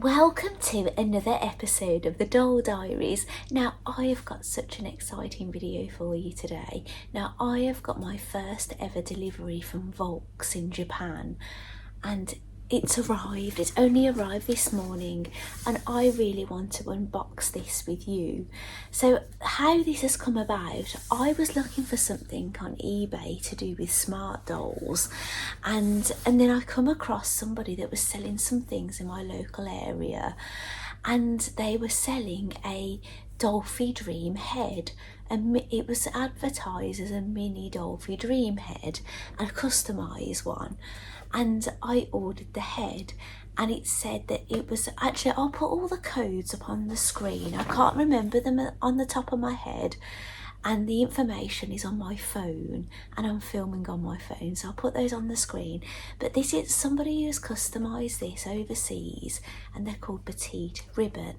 Welcome to another episode of the Doll Diaries. Now I have got such an exciting video for you today. Now I have got my first ever delivery from Volks in Japan, and it's only arrived this morning, and I really want to unbox this with you. So how this has come about, I was looking for something on eBay to do with smart dolls, and then I come across somebody that was selling some things in my local area, and they were selling a Dollfie Dream head. And it was advertised as a mini Dollfie Dream head, a customised one. And I ordered the head, and it said that it was actually, I'll put all the codes up on the screen. I can't remember them on the top of my head, and the information is on my phone, and I'm filming on my phone, so I'll put those on the screen. But this is somebody who's customised this overseas, and they're called Petite Ribbon.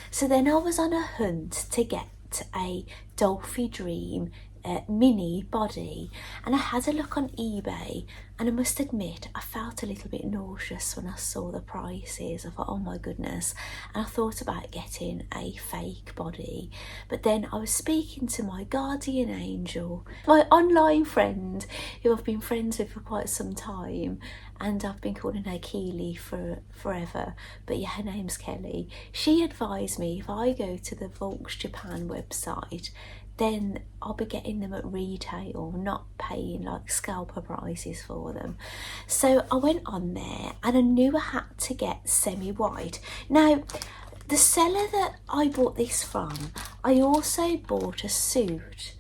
So then I was on a hunt to get a Dollfie Dream mini body, and I had a look on eBay, and I must admit I felt a little bit nauseous when I saw the prices. I thought, oh my goodness, and I thought about getting a fake body. But then I was speaking to my guardian angel, my online friend who I've been friends with for quite some time, and I've been calling her Keely for forever, but yeah, her name's Kelly. She advised me if I go to the Volks Japan website, then I'll be getting them at retail, not paying like scalper prices for them. So I went on there, and I knew I had to get semi-white. Now, the seller that I bought this from, I also bought a suit.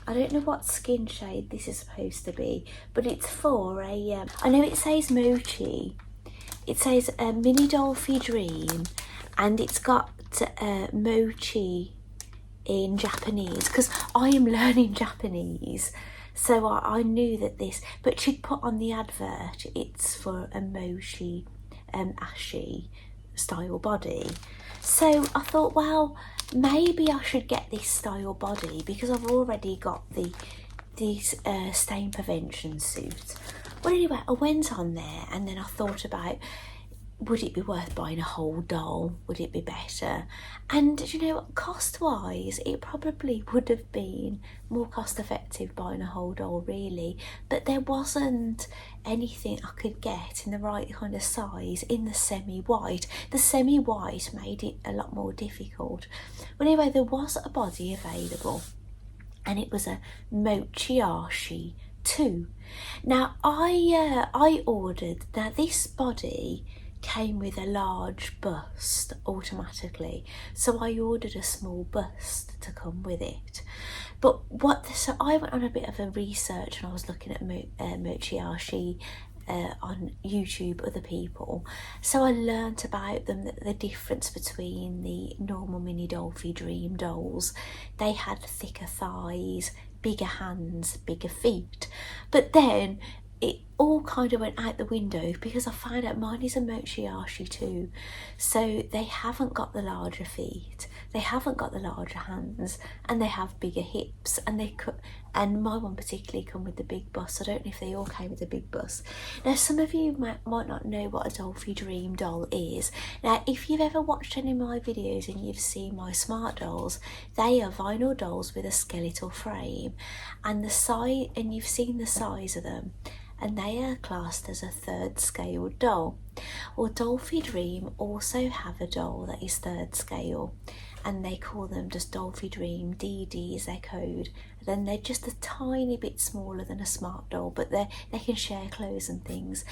I don't know what skin shade this is supposed to be, but it's for a, I know it says Mochi. It says a mini Dollfie Dream, and it's got Mochi in Japanese, because I am learning Japanese, so I knew that this, but she'd put on the advert it's for a Mochi Ashi style body. So I thought, well, maybe I should get this style body because I've already got these stain prevention suits. Well, anyway, I went on there, and then I thought about, would it be worth buying a whole doll? Would it be better? And you know, cost wise, it probably would have been more cost effective buying a whole doll, really. But there wasn't anything I could get in the right kind of size in the semi-white. The semi-white made it a lot more difficult. But anyway, there was a body available, and it was a Mochi Ashi 2. Now I ordered, now this body came with a large bust automatically, so I ordered a small bust to come with it. But so I went on a bit of a research, and I was looking at Mochi Ashi on YouTube, other people, so I learnt about them, that the difference between the normal mini Dollfie Dream dolls, they had thicker thighs, bigger hands, bigger feet. But then it all kind of went out the window because I found out mine is a Mochi Ashi too. So they haven't got the larger feet, they haven't got the larger hands, and they have bigger hips, and my one particularly come with the big bust. I don't know if they all came with the big bust. Now, some of you might not know what a Dollfie Dream doll is. Now, if you've ever watched any of my videos and you've seen my smart dolls, they are vinyl dolls with a skeletal frame, and you've seen the size of them, and they are classed as a third scale doll. Well, Dollfie Dream also have a doll that is third scale, and they call them just Dollfie Dream DD is their code. Then they're just a tiny bit smaller than a smart doll, but they can share clothes and things.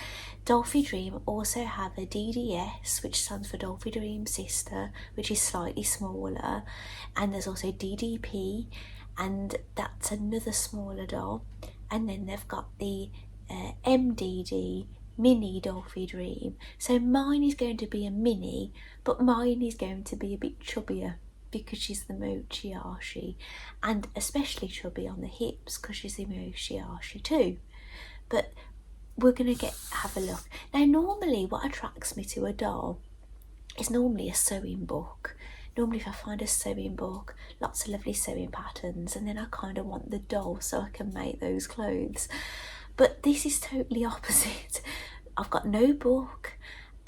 Dollfie Dream also have a DDS, which stands for Dollfie Dream Sister, which is slightly smaller, and there's also DDP, and that's another smaller doll. And then they've got the MDD mini Dollfie Dream. So mine is going to be a mini, but mine is going to be a bit chubbier because she's the Mochi Ashi, and especially chubby on the hips because she's the Mochi Ashi too. But we're gonna have a look. Now, normally what attracts me to a doll is normally a sewing book. Normally if I find a sewing book, lots of lovely sewing patterns, and then I kind of want the doll so I can make those clothes. But this is totally opposite. I've got no book,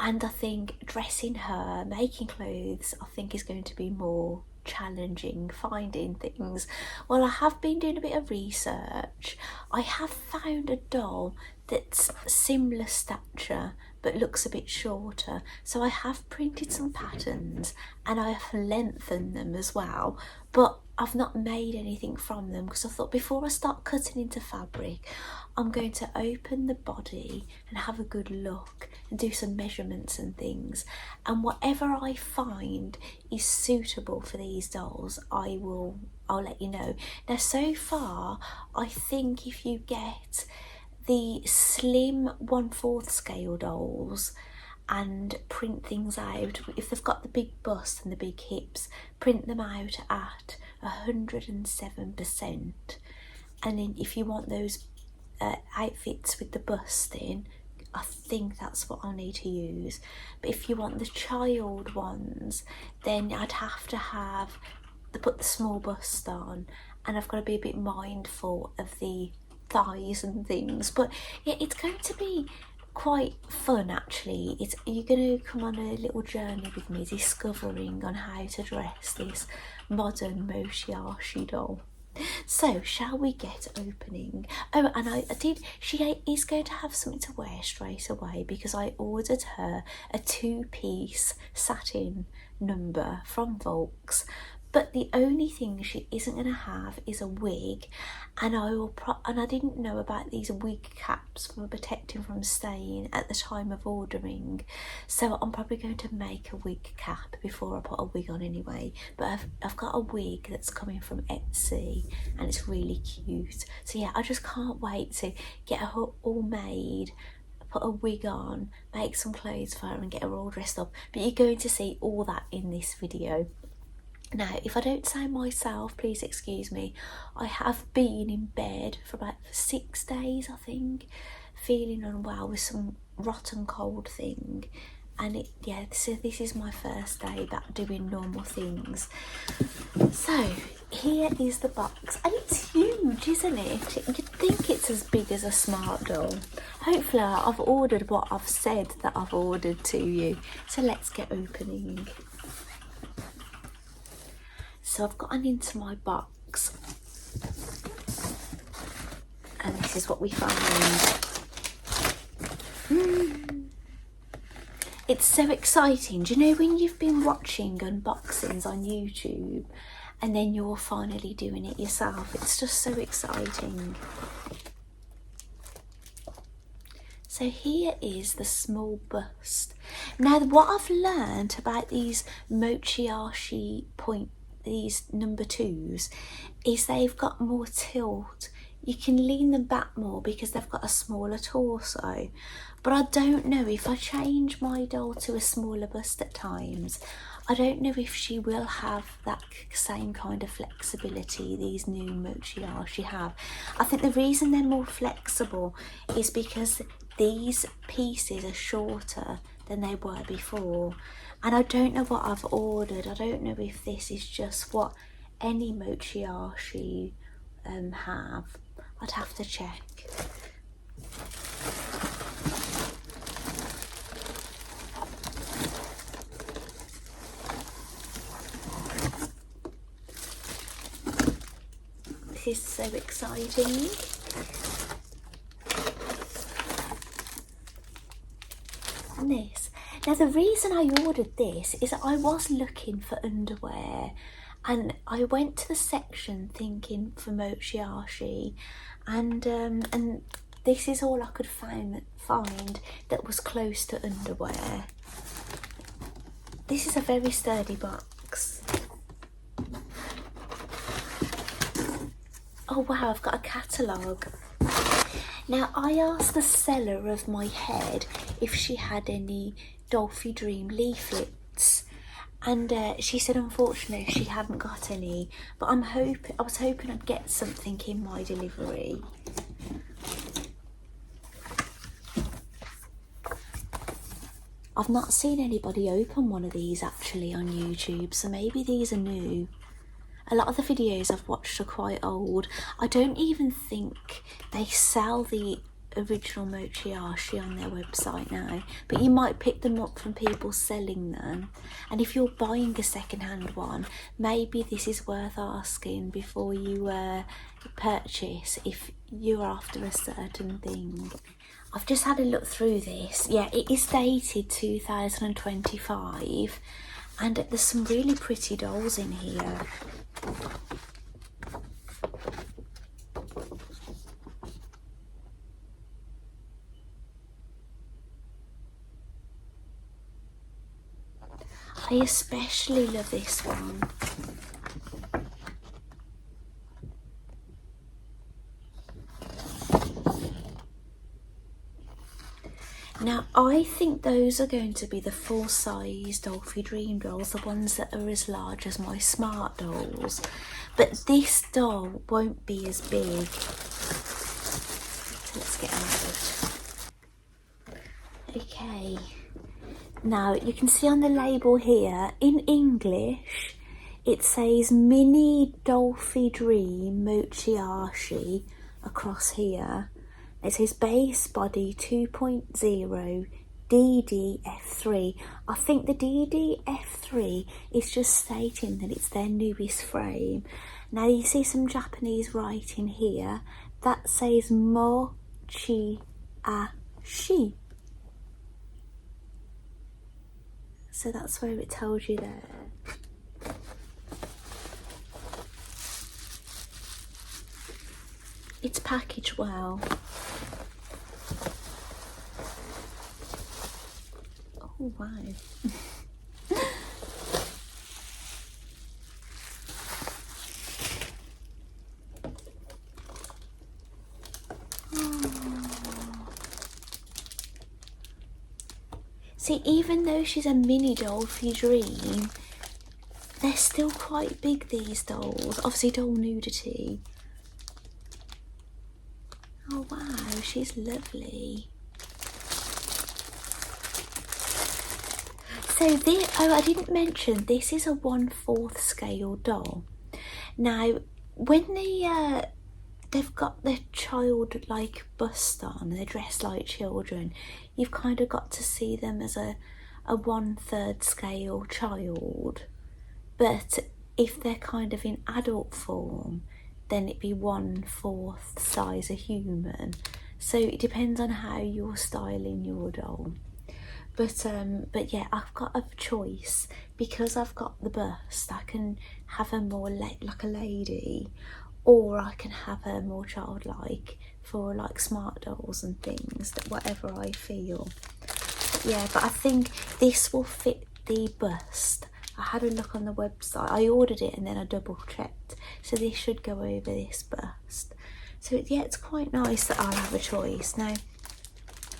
And I think dressing her, making clothes, I think is going to be more challenging, finding things. Well, I have been doing a bit of research. I have found a doll that's similar stature but looks a bit shorter, so I have printed some patterns and I have lengthened them as well, but I've not made anything from them because I thought before I start cutting into fabric, I'm going to open the body and have a good look and do some measurements and things, and whatever I find is suitable for these dolls, I'll let you know. Now, so far, I think if you get the slim 1/4 scale dolls and print things out, if they've got the big bust and the big hips, print them out at 107%. And then if you want those outfits with the bust in, I think that's what I'll need to use. But if you want the child ones, then I'd have to put the small bust on, and I've got to be a bit mindful of the thighs and things. But yeah, it's going to be quite fun actually. You're going to come on a little journey with me discovering on how to dress this modern Moshiashi doll. So shall we get opening? Oh, and she is going to have something to wear straight away because I ordered her a 2-piece satin number from Volks. But the only thing she isn't going to have is a wig, and I didn't know about these wig caps for protecting from stain at the time of ordering, so I'm probably going to make a wig cap before I put a wig on anyway. But I've got a wig that's coming from Etsy and it's really cute, so yeah, I just can't wait to get her all made, put a wig on, make some clothes for her and get her all dressed up. But you're going to see all that in this video. Now, if I don't say myself, please excuse me. I have been in bed for about 6 days, I think, feeling unwell with some rotten cold thing. And so this is my first day back doing normal things. So here is the box, and it's huge, isn't it? You'd think it's as big as a smart doll. Hopefully I've ordered what I've said that I've ordered to you. So let's get opening. So I've gotten into my box, and this is what we find. It's so exciting. Do you know when you've been watching unboxings on YouTube and then you're finally doing it yourself? It's just so exciting. So here is the small bust. Now, what I've learned about these Mochiashi these number 2s is they've got more tilt. You can lean them back more because they've got a smaller torso. But I don't know if I change my doll to a smaller bust at times, I don't know if she will have that same kind of flexibility these new Mochiashi have. I think the reason they're more flexible is because these pieces are shorter than they were before. And I don't know what I've ordered. I don't know if this is just what any Mochiashi have. I'd have to check. This is so exciting. And this. Now, the reason I ordered this is that I was looking for underwear, and I went to the section thinking for Mochiashi, and this is all I could find that was close to underwear. This is a very sturdy box. Oh wow, I've got a catalogue. Now, I asked the seller of my head if she had any Dollfie Dream leaflets, and she said unfortunately she hadn't got any, but I was hoping I'd get something in my delivery. I've not seen anybody open one of these actually on YouTube, so maybe these are new. A lot of the videos I've watched are quite old. I don't even think they sell the original Mochiashi on their website now, but you might pick them up from people selling them. And if you're buying a second-hand one, maybe this is worth asking before you purchase, if you're after a certain thing. I've just had a look through this. Yeah, it is dated 2025, and there's some really pretty dolls in here. I especially love this one. Now, I think those are going to be the full-size Dollfie Dream dolls, the ones that are as large as my Smart dolls. But this doll won't be as big. Let's get out. Okay. Now, you can see on the label here, in English, it says Mini Dollfie Dream Mochiashi across here. It says base body 2.0 DDF3. I think the DDF3 is just stating that it's their newest frame. Now you see some Japanese writing here that says Mochiashi. So that's where it tells you there. It's packaged well. Oh wow. See, even though she's a mini Dollfie Dream, they're still quite big, these dolls. Obviously doll nudity. Oh wow, she's lovely. So this, oh, I didn't mention, this is a 1/4 scale doll. Now, when they've got their child-like bust on, they're dressed like children, you've kind of got to see them as a 1/3 scale child. But if they're kind of in adult form, then it'd be 1/4 size a human. So it depends on how you're styling your doll. But yeah, I've got a choice. Because I've got the bust, I can have her more like a lady, or I can have her more childlike for like Smart dolls and things, that whatever I feel. Yeah, but I think this will fit the bust. I had a look on the website. I ordered it and then I double checked, so this should go over this bust. So yeah, it's quite nice that I'll have a choice. Now,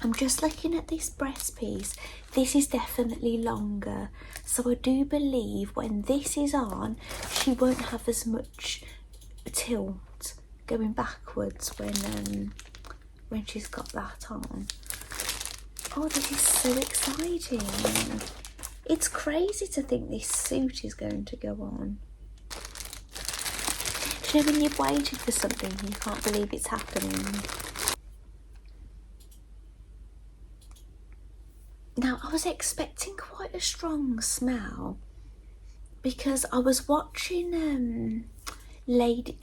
I'm just looking at this breast piece. This is definitely longer, so I do believe when this is on, she won't have as much tilt going backwards when she's got that on. Oh, this is so exciting. It's crazy to think this suit is going to go on. Do you know when you've waited for something and you can't believe it's happening? Now, I was expecting quite a strong smell because I was watching Lady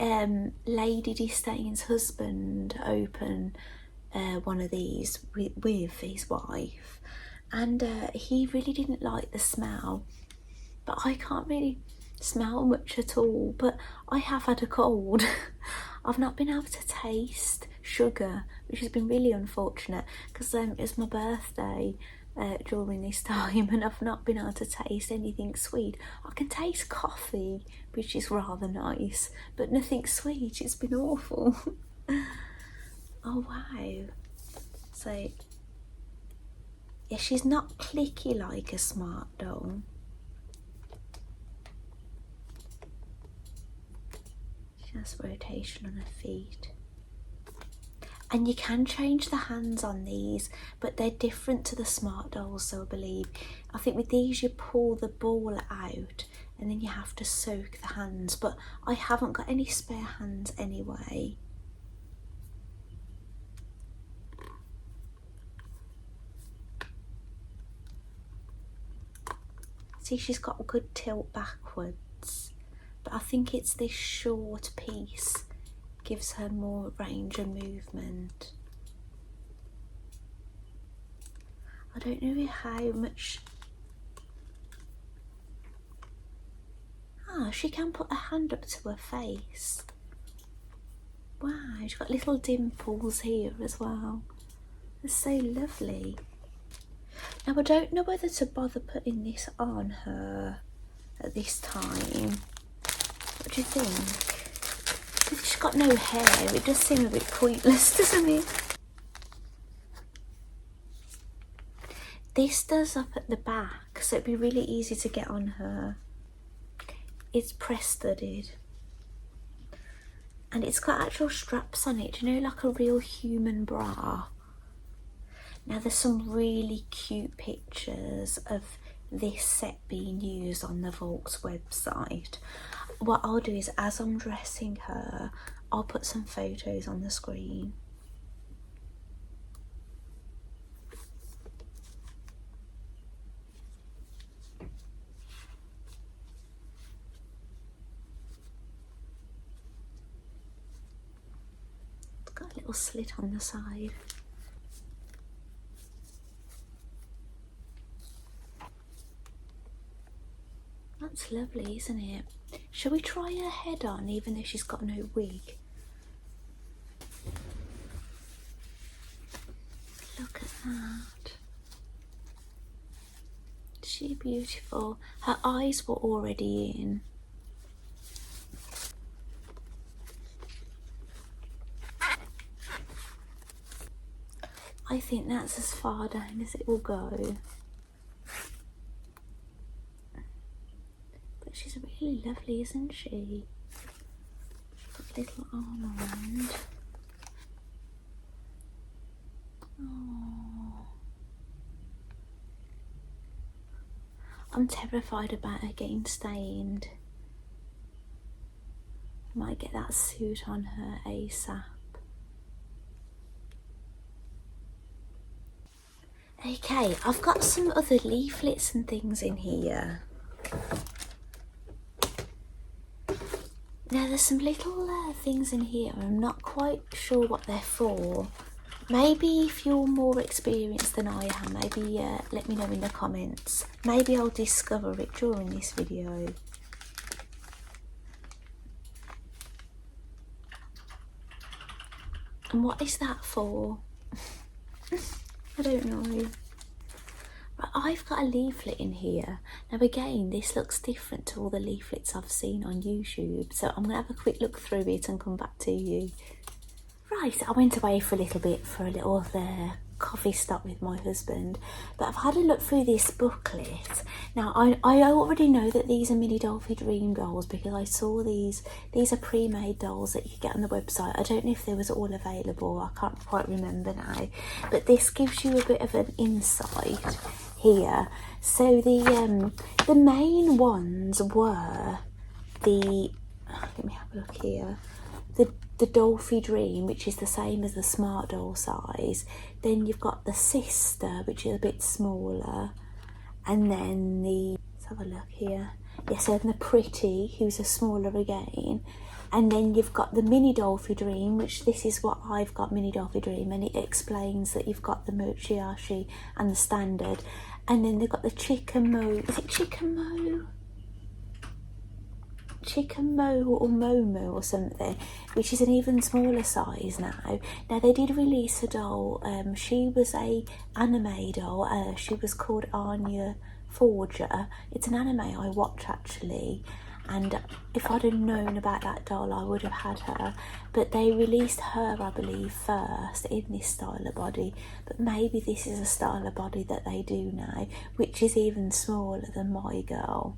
Disdain's husband open one of these with his wife, and he really didn't like the smell, but I can't really smell much at all. But I have had a cold. I've not been able to taste sugar, which has been really unfortunate because it's my birthday during this time, and I've not been able to taste anything sweet. I can taste coffee, which is rather nice, but nothing sweet. It's been awful. Oh wow. So yeah, she's not clicky like a Smart doll. She has rotation on her feet. And you can change the hands on these, but they're different to the Smart dolls, so I think with these you pull the ball out and then you have to soak the hands, but I haven't got any spare hands anyway. See, she's got a good tilt backwards, but I think it's this short piece gives her more range of movement. I don't know how much. Ah, she can put her hand up to her face. Wow, she's got little dimples here as well. It's so lovely. Now, I don't know whether to bother putting this on her at this time. What do you think? If she's got no hair, it does seem a bit pointless, doesn't it? This does up at the back, so it'd be really easy to get on her. It's press studded. And it's got actual straps on it, you know, like a real human bra. Now, there's some really cute pictures of this set being used on the Volks website. What I'll do is, as I'm dressing her, I'll put some photos on the screen. It's got a little slit on the side. That's lovely, isn't it? Shall we try her head on, even though she's got no wig? Look at that. Is she beautiful? Her eyes were already in. I think that's as far down as it will go. But she's really lovely, isn't she? Got a little arm around. Oh. I'm terrified about her getting stained. I might get that suit on her ASAP. Okay, I've got some other leaflets and things in here. Now, there's some little things in here. I'm not quite sure what they're for. Maybe if you're more experienced than I am, maybe let me know in the comments. Maybe I'll discover it during this video. And what is that for? I don't know. Right, I've got a leaflet in here. Now again, this looks different to all the leaflets I've seen on YouTube, so I'm going to have a quick look through it and come back to you. Right, I went away for a little bit for a little coffee stop with my husband, but I've had a look through this booklet. Now, I already know that these are mini Dollfie Dream dolls because I saw these are pre-made dolls that you could get on the website. I don't know if they was all available, I can't quite remember now, but this gives you a bit of an insight here. So the main ones were let me have a look here, the Dollfie Dream, which is the same as the Smart Doll size. Then you've got the sister, which is a bit smaller, and then let's have a look here. Yes, and the Pretty, who's a smaller again. And then you've got the mini Dollfie Dream, which this is what I've got, mini Dollfie Dream, and it explains that you've got the Mochiashi and the standard. And then they've got the Chikamo, is it Chikamo? Chikamo or Momo or something, which is an even smaller size now. Now, they did release a doll. She was a anime doll. She was called Anya Forger. It's an anime I watch actually, and if I'd have known about that doll, I would have had her. But they released her, I believe, first in this style of body. But maybe this is a style of body that they do now, which is even smaller than my girl.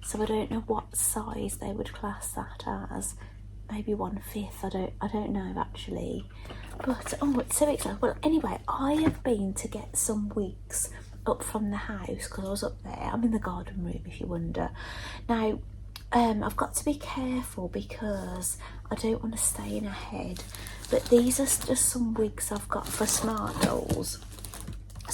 So I don't know what size they would class that as. Maybe 1/5. I don't know actually. But oh, it's so exciting. Well, anyway, I have been to get some wigs up from the house because I was up there. I'm in the garden room, if you wonder. Now, I've got to be careful because I don't want to stain her head. But these are just some wigs I've got for Smart Dolls.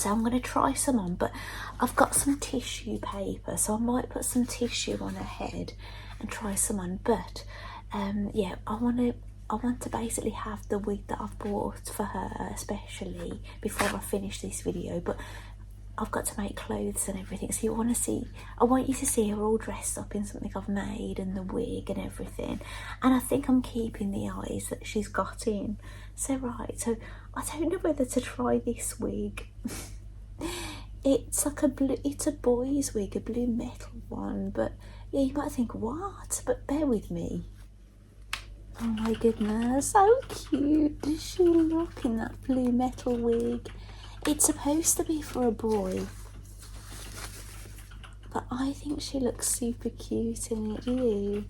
So I'm going to try some on, but I've got some tissue paper, so I might put some tissue on her head and try some on. But yeah, I want to basically have the wig that I've bought for her, especially before I finish this video. But I've got to make clothes and everything, so I want you to see her all dressed up in something I've made, and the wig and everything. And I think I'm keeping the eyes that she's got in. So right, so I don't know whether to try this wig. It's like it's a boy's wig, a blue metal one, but yeah, you might think, what? But bear with me. Oh my goodness, so cute does she look in that blue metal wig? It's supposed to be for a boy, but I think she looks super cute in it, do you?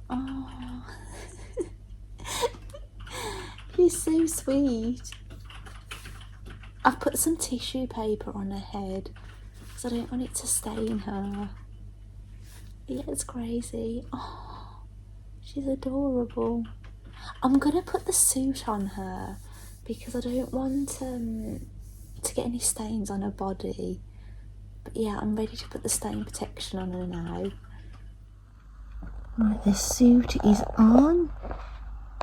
Oh, she's so sweet. I've put some tissue paper on her head because I don't want it to stain her. Yeah, it's crazy. Oh, she's adorable. I'm gonna put the suit on her because I don't want to get any stains on her body. But yeah, I'm ready to put the stain protection on her now. Right, the suit is on,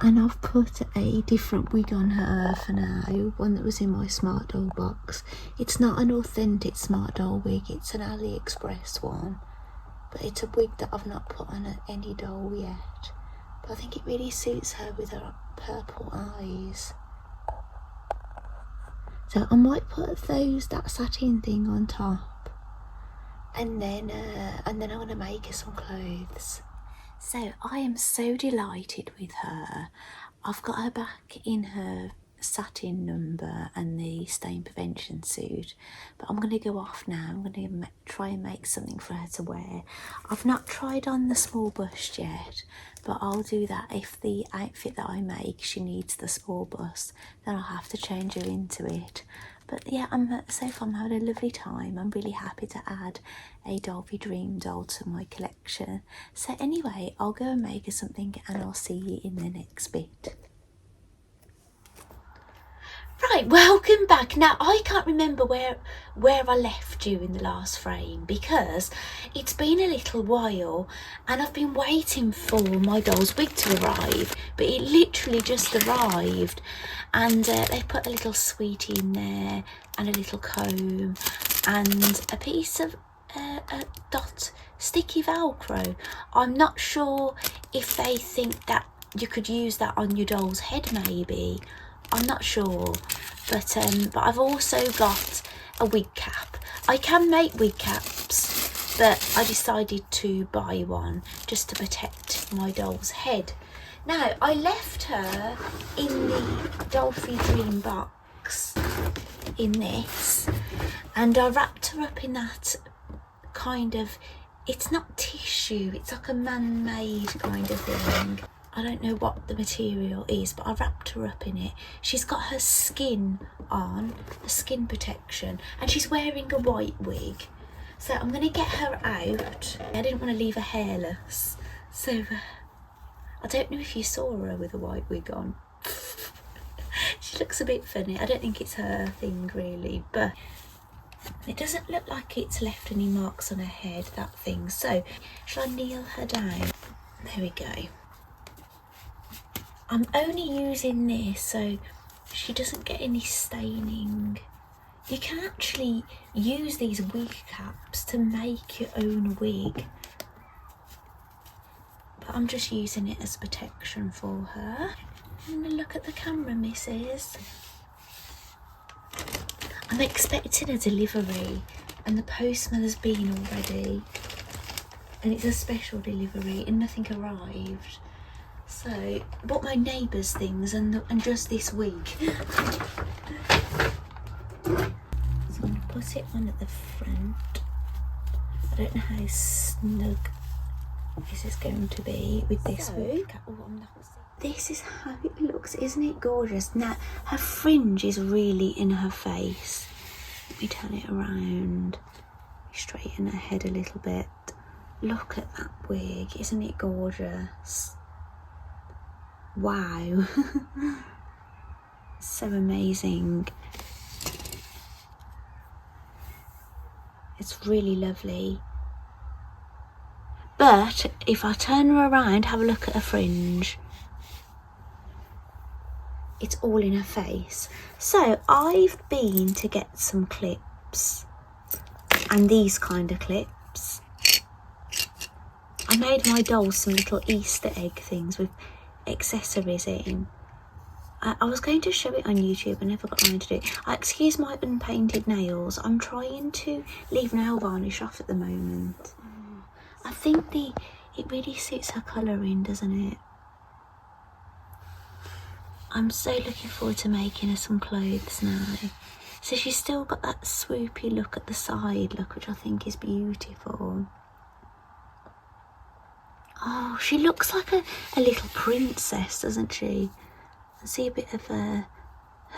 and I've put a different wig on her for now, one that was in my Smart Doll box. It's not an authentic Smart Doll wig, it's an AliExpress one, but it's a wig that I've not put on any doll yet. But I think it really suits her with her purple eyes. So I might put that satin thing on top, and then I'm going to make her some clothes. So I am so delighted with her. I've got her back in her satin number and the stain prevention suit, but I'm going to go off now. I'm going to try and make something for her to wear. I've not tried on the small bust yet, but I'll do that. If the outfit that I make, she needs the small bust, then I'll have to change her into it. But yeah, so far I'm having a lovely time. I'm really happy to add a Dollfie Dream doll to my collection. So anyway, I'll go and make her something, and I'll see you in the next bit. Right, welcome back. Now, I can't remember where I left you in the last frame because it's been a little while and I've been waiting for my doll's wig to arrive, but it literally just arrived, and they put a little sweetie in there and a little comb and a piece of a dot sticky Velcro. I'm not sure if they think that you could use that on your doll's head, maybe. I'm not sure, but I've also got a wig cap. I can make wig caps, but I decided to buy one just to protect my doll's head. Now, I left her in the Dollfie Dream box in this, and I wrapped her up in that kind of, it's not tissue, it's like a man-made kind of thing. I don't know what the material is, but I wrapped her up in it. She's got her skin on, a skin protection, and she's wearing a white wig. So I'm going to get her out. I didn't want to leave her hairless. So I don't know if you saw her with a white wig on. She looks a bit funny. I don't think it's her thing really, but it doesn't look like it's left any marks on her head, that thing. So shall I kneel her down? There we go. I'm only using this so she doesn't get any staining. You can actually use these wig caps to make your own wig, but I'm just using it as protection for her. I'm gonna look at the camera, missus. I'm expecting a delivery and the postman has been already, and it's a special delivery and nothing arrived. So I bought my neighbour's things and just this wig. So I'm going to put it on at the front. I don't know how snug this is going to be with this wig. Oh, this is how it looks, isn't it gorgeous? Now her fringe is really in her face. Let me turn it around, straighten her head a little bit. Look at that wig, isn't it gorgeous? Wow. So amazing. It's really lovely. But if I turn her around, have a look at her fringe. It's all in her face. So I've been to get some clips, and these kind of clips. I made my doll some little Easter egg things with accessories in. I was going to show it on YouTube, I never got around to do it. Excuse my unpainted nails. I'm trying to leave nail varnish off at the moment. I think it really suits her colouring, doesn't it? I'm so looking forward to making her some clothes now. So she's still got that swoopy look at the side, look, which I think is beautiful. Oh, she looks like a little princess, doesn't she? I see a bit of her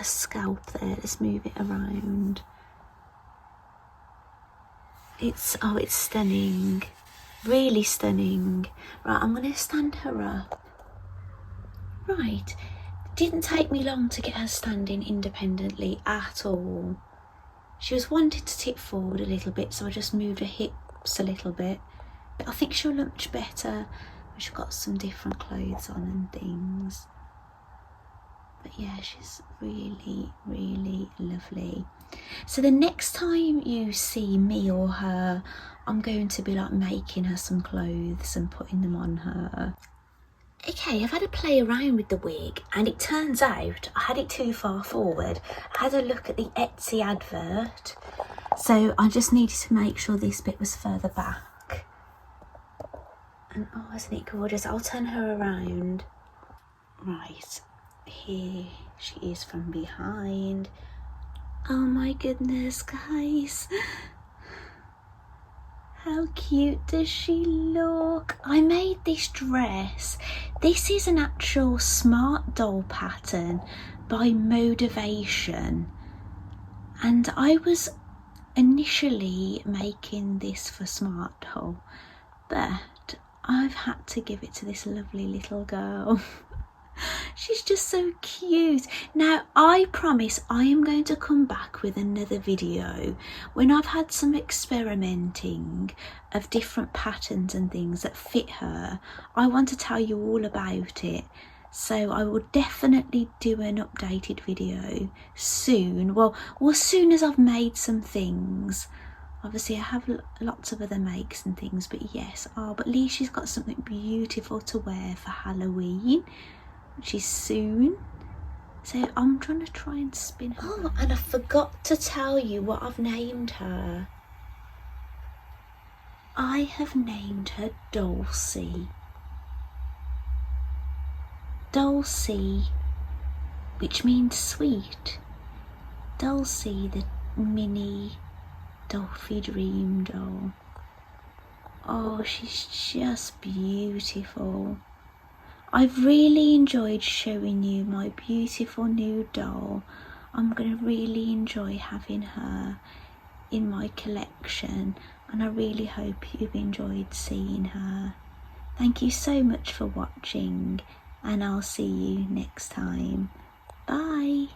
scalp there. Let's move it around. It's stunning. Really stunning. Right, I'm going to stand her up. Right. Didn't take me long to get her standing independently at all. She was wanting to tip forward a little bit, so I just moved her hips a little bit. But I think she'll look much better when she's got some different clothes on and things. But yeah, she's really, really lovely. So the next time you see me or her, I'm going to be like making her some clothes and putting them on her. Okay, I've had a play around with the wig, and it turns out I had it too far forward. I had a look at the Etsy advert, so I just needed to make sure this bit was further back. And oh, isn't it gorgeous? I'll turn her around. Right, here she is from behind. Oh my goodness, guys. How cute does she look? I made this dress. This is an actual smart doll pattern by Motivation. And I was initially making this for Smart Doll, but I've had to give it to this lovely little girl. She's just so cute. Now, I promise I am going to come back with another video when I've had some experimenting of different patterns and things that fit her. I want to tell you all about it. So I will definitely do an updated video soon. Well, as soon as I've made some things. Obviously, I have lots of other makes and things, but yes. Oh, but at least she's got something beautiful to wear for Halloween, which is soon. So I'm trying to try and spin her. Oh, and I forgot to tell you what I've named her. I have named her Dollfie. Dollfie, which means sweet. Dollfie, the mini Dollfie Dream doll. Oh, she's just beautiful. I've really enjoyed showing you my beautiful new doll. I'm going to really enjoy having her in my collection, and I really hope you've enjoyed seeing her. Thank you so much for watching, and I'll see you next time. Bye.